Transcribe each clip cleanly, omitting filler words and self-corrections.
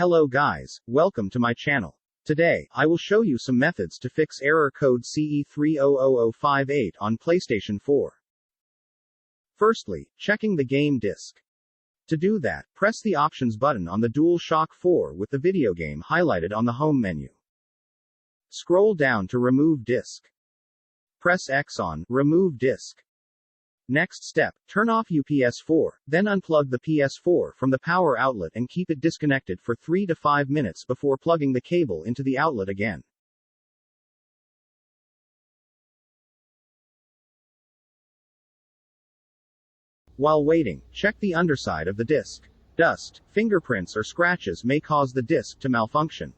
Hello guys, welcome to my channel. Today, I will show you some methods to fix error code CE-30005-8 on PlayStation 4. Firstly, checking the game disc. To do that, press the Options button on the DualShock 4 with the video game highlighted on the home menu. Scroll down to Remove Disk. Press X on Remove Disk. Next step, turn off your PS4, then unplug the PS4 from the power outlet and keep it disconnected for 3 to 5 minutes before plugging the cable into the outlet again. While waiting, check the underside of the disc. Dust, fingerprints or scratches may cause the disc to malfunction.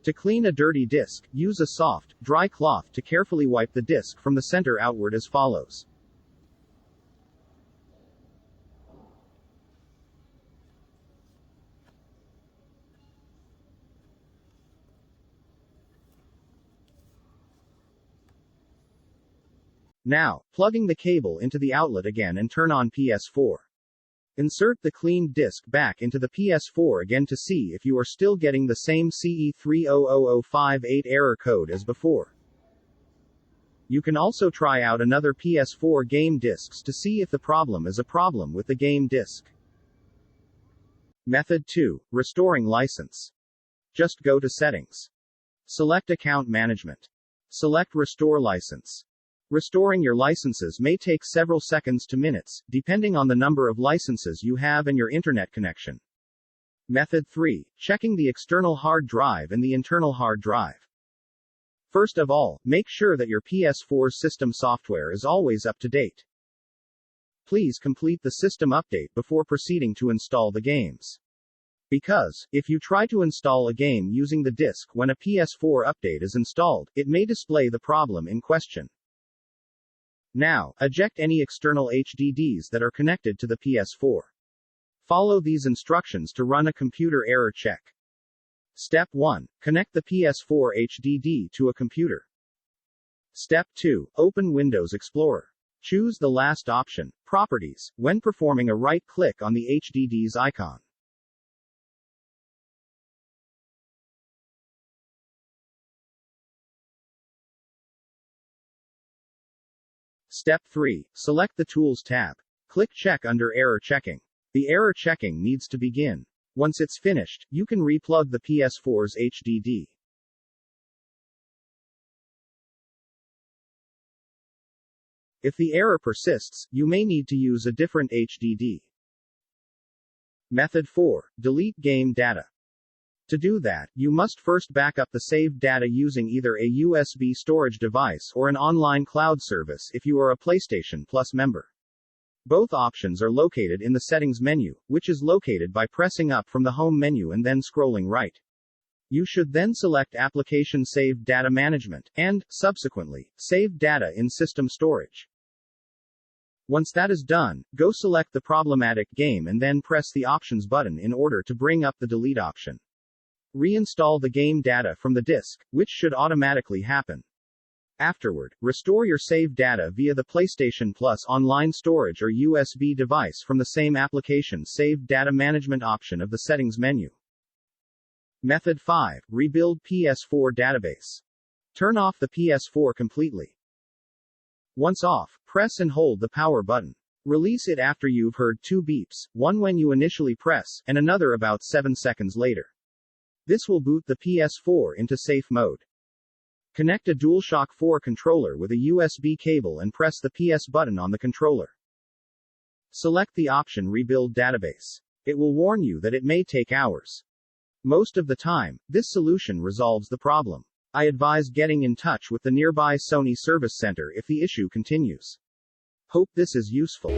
To clean a dirty disc, use a soft, dry cloth to carefully wipe the disc from the center outward as follows. Now, plugging the cable into the outlet again and turn on PS4. Insert the cleaned disc back into the PS4 again to see if you are still getting the same CE-30005-8 error code as before. You can also try out another PS4 game discs to see if the problem is a problem with the game disc. Method 2. Restoring license. Just go to Settings. Select Account Management. Select Restore License. Restoring your licenses may take several seconds to minutes, depending on the number of licenses you have and your internet connection. Method 3. Checking the external hard drive and the internal hard drive. First of all, make sure that your PS4's system software is always up to date. Please complete the system update before proceeding to install the games. Because, if you try to install a game using the disc when a PS4 update is installed, it may display the problem in question. Now, eject any external HDDs that are connected to the PS4. Follow these instructions to run a computer error check. Step 1. Connect the PS4 HDD to a computer. Step 2. Open Windows Explorer. Choose the last option, Properties, when performing a right-click on the HDD's icon. Step 3. Select the Tools tab. Click Check under Error Checking. The error checking needs to begin. Once it's finished, you can replug the PS4's HDD. If the error persists, you may need to use a different HDD. Method 4. Delete game data. To do that, you must first back up the saved data using either a USB storage device or an online cloud service if you are a PlayStation Plus member. Both options are located in the Settings menu, which is located by pressing up from the Home menu and then scrolling right. You should then select Application Saved Data Management, and, subsequently, Saved Data in System Storage. Once that is done, go select the problematic game and then press the Options button in order to bring up the Delete option. Reinstall the game data from the disk, which should automatically happen. Afterward, restore your saved data via the PlayStation Plus online storage or USB device from the same application Saved Data Management option of the Settings menu. Method 5. Rebuild PS4 database. Turn off the PS4 completely. Once off, press and hold the power button. Release it after you've heard 2 beeps, one when you initially press, and another about 7 seconds later. This will boot the PS4 into safe mode. Connect a DualShock 4 controller with a USB cable and press the PS button on the controller. Select the option Rebuild Database. It will warn you that it may take hours. Most of the time, this solution resolves the problem. I advise getting in touch with the nearby Sony Service Center if the issue continues. Hope this is useful.